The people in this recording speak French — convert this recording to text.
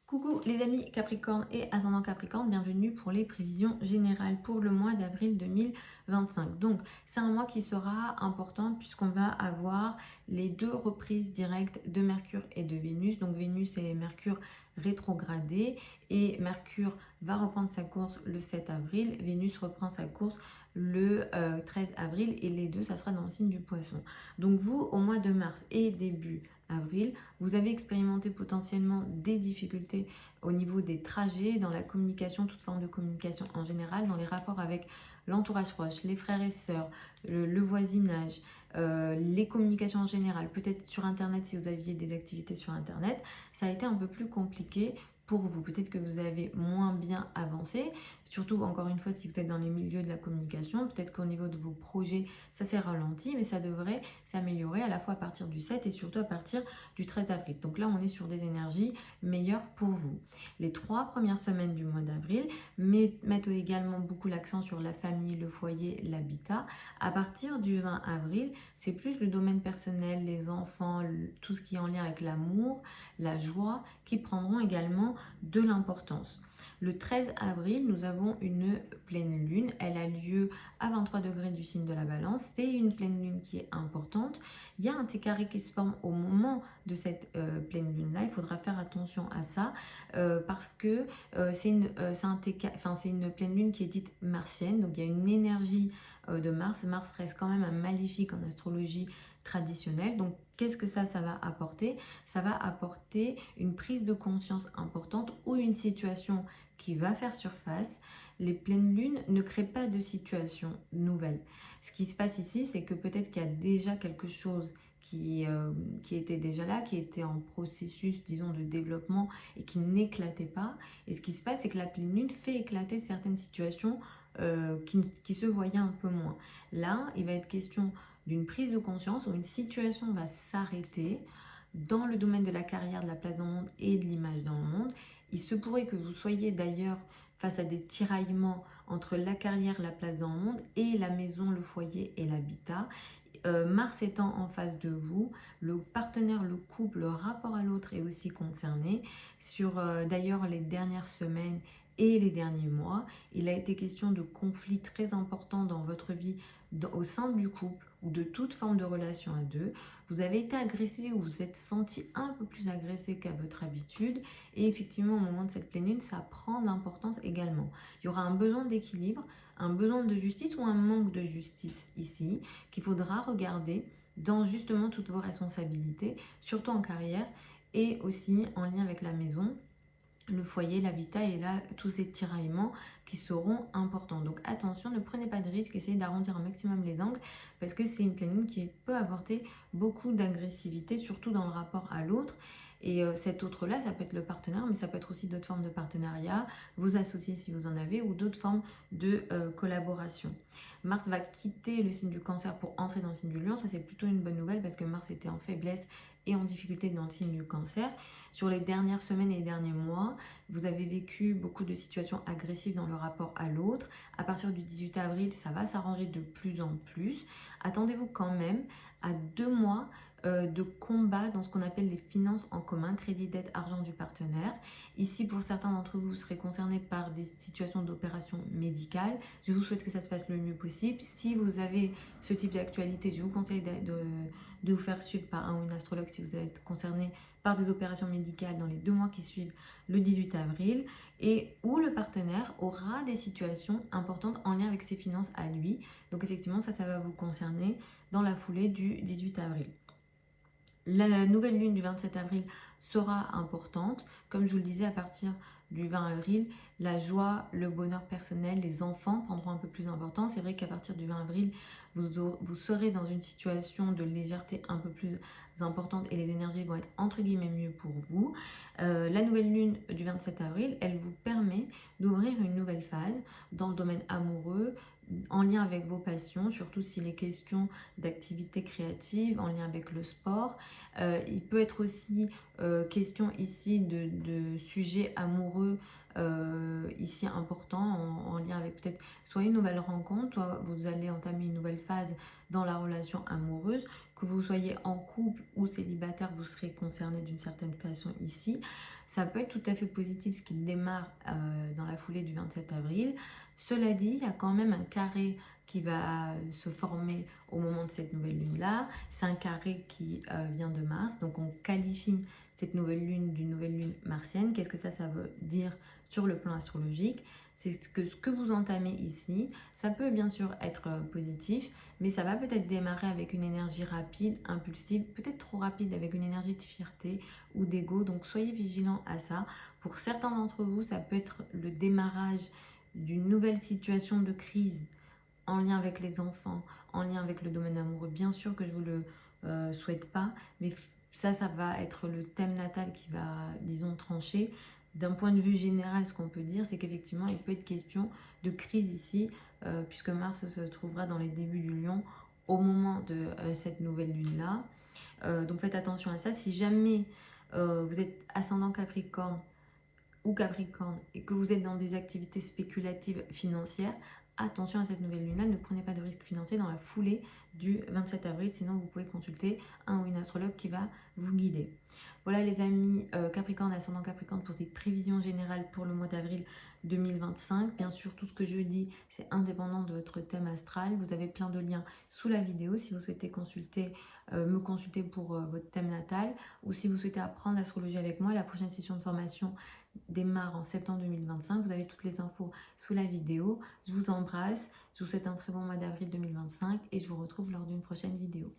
Coucou les amis Capricorne et ascendant Capricorne, bienvenue pour les prévisions générales pour le mois d'avril 2025. Donc c'est un mois qui sera important puisqu'on va avoir les deux reprises directes de Mercure et de Vénus. Donc Vénus et Mercure rétrogradés et Mercure va reprendre sa course le 7 avril. Vénus reprend sa course le 13 avril et les deux ça sera dans le signe du Poisson. Donc vous au mois de mars et début avril, vous avez expérimenté potentiellement des difficultés au niveau des trajets, dans la communication, toute forme de communication en général, dans les rapports avec l'entourage proche, les frères et sœurs, le voisinage, les communications en général, peut-être sur Internet si vous aviez des activités sur Internet, ça a été un peu plus compliqué pour vous. Peut-être que vous avez moins bien avancé, surtout encore une fois si vous êtes dans les milieux de la communication, peut-être qu'au niveau de vos projets, ça s'est ralenti, mais ça devrait s'améliorer à la fois à partir du 7 et surtout à partir du 13 avril. Donc là, on est sur des énergies meilleures pour vous. Les 3 premières semaines du mois d'avril mettent également beaucoup l'accent sur la famille, le foyer, l'habitat. À partir du 20 avril, c'est plus le domaine personnel, les enfants, tout ce qui est en lien avec l'amour, la joie, qui prendront également de l'importance. Le 13 avril, nous avons une pleine lune. Elle a lieu à 23 degrés du signe de la Balance. C'est une pleine lune qui est importante. Il y a un T carré qui se forme au moment de cette pleine lune-là. Il faudra faire attention à ça parce que c'est une pleine lune qui est dite martienne. Donc il y a une énergie de Mars. Mars reste quand même un maléfique en astrologie traditionnelle. Donc qu'est-ce que ça va apporter? Ça va apporter une prise de conscience importante ou une situation qui va faire surface. Les pleines lunes ne créent pas de situation nouvelle. Ce qui se passe ici, c'est que peut-être qu'il y a déjà quelque chose qui était déjà là, qui était en processus, disons, de développement et qui n'éclatait pas. Et ce qui se passe, c'est que la pleine lune fait éclater certaines situations qui se voyaient un peu moins. Là, il va être question d'une prise de conscience où une situation va s'arrêter dans le domaine de la carrière, de la place dans le monde et de l'image dans le monde. Il se pourrait que vous soyez d'ailleurs face à des tiraillements entre la carrière, la place dans le monde et la maison, le foyer et l'habitat. Mars étant en face de vous, le partenaire, le couple, le rapport à l'autre est aussi concerné. Sur d'ailleurs les dernières semaines et les derniers mois, il a été question de conflits très importants dans votre vie au sein du couple ou de toute forme de relation à deux. Vous avez été agressé ou vous êtes senti un peu plus agressé qu'à votre habitude et effectivement au moment de cette pleine lune, ça prend de l'importance également. Il y aura un besoin d'équilibre, un besoin de justice ou un manque de justice ici qu'il faudra regarder dans justement toutes vos responsabilités, surtout en carrière et aussi en lien avec la maison, le foyer, l'habitat et là tous ces tiraillements qui seront importants. Donc attention, ne prenez pas de risques, essayez d'arrondir un maximum les angles parce que c'est une pleine lune qui peut apporter beaucoup d'agressivité, surtout dans le rapport à l'autre. Et cet autre-là, ça peut être le partenaire, mais ça peut être aussi d'autres formes de partenariat, vos associés si vous en avez, ou d'autres formes de collaboration. Mars va quitter le signe du Cancer pour entrer dans le signe du Lion. Ça, c'est plutôt une bonne nouvelle parce que Mars était en faiblesse et en difficulté dans le signe du Cancer. Sur les dernières semaines et les derniers mois, vous avez vécu beaucoup de situations agressives dans le rapport à l'autre. À partir du 18 avril, ça va s'arranger de plus en plus. Attendez-vous quand même à 2 mois de combat dans ce qu'on appelle les finances en commun, crédit, dette, argent du partenaire. Ici, pour certains d'entre vous, vous serez concernés par des situations d'opération médicale. Je vous souhaite que ça se passe le mieux possible. Si vous avez ce type d'actualité, je vous conseille de vous faire suivre par un ou une astrologue si vous êtes concerné par des opérations médicales dans les 2 mois qui suivent le 18 avril et où le partenaire aura des situations importantes en lien avec ses finances à lui. Donc effectivement, ça va vous concerner dans la foulée du 18 avril. La nouvelle lune du 27 avril sera importante. Comme je vous le disais, à partir du 20 avril, la joie, le bonheur personnel, les enfants prendront un peu plus d'importance. C'est vrai qu'à partir du 20 avril, vous serez dans une situation de légèreté un peu plus importante et les énergies vont être entre guillemets mieux pour vous. La nouvelle lune du 27 avril, elle vous permet d'ouvrir une nouvelle phase dans le domaine amoureux, en lien avec vos passions, surtout s'il est question d'activités créatives, en lien avec le sport. Il peut être aussi question ici de sujets amoureux ici important en lien avec peut-être soit une nouvelle rencontre, soit vous allez entamer une nouvelle phase dans la relation amoureuse. Que vous soyez en couple ou célibataire, vous serez concerné d'une certaine façon ici. Ça peut être tout à fait positif ce qui démarre dans la foulée du 27 avril. Cela dit, il y a quand même un carré qui va se former au moment de cette nouvelle lune-là. C'est un carré qui vient de Mars, donc on qualifie cette nouvelle lune d'une nouvelle lune martienne. Qu'est-ce que ça veut dire sur le plan astrologique? C'est ce que vous entamez ici. Ça peut bien sûr être positif, mais ça va peut-être démarrer avec une énergie rapide, impulsive, peut-être trop rapide, avec une énergie de fierté ou d'ego. Donc soyez vigilants à ça. Pour certains d'entre vous, ça peut être le démarrage d'une nouvelle situation de crise en lien avec les enfants, en lien avec le domaine amoureux. Bien sûr que je ne vous le souhaite pas, mais ça va être le thème natal qui va, disons, trancher. D'un point de vue général, ce qu'on peut dire, c'est qu'effectivement, il peut être question de crise ici, puisque Mars se trouvera dans les débuts du Lion au moment de cette nouvelle lune-là. Donc faites attention à ça. Si jamais vous êtes ascendant Capricorne ou Capricorne et que vous êtes dans des activités spéculatives financières, attention à cette nouvelle lune-là, ne prenez pas de risques financiers dans la foulée du 27 avril, sinon vous pouvez consulter un ou une astrologue qui va vous guider. Voilà les amis Capricorne, ascendant Capricorne pour ces prévisions générales pour le mois d'avril 2025. Bien sûr, tout ce que je dis, c'est indépendant de votre thème astral. Vous avez plein de liens sous la vidéo si vous souhaitez consulter, me consulter pour votre thème natal, ou si vous souhaitez apprendre l'astrologie avec moi. La prochaine session de formation démarre en septembre 2025. Vous avez toutes les infos sous la vidéo. Je vous embrasse. Je vous souhaite un très bon mois d'avril 2025 et je vous retrouve lors d'une prochaine vidéo.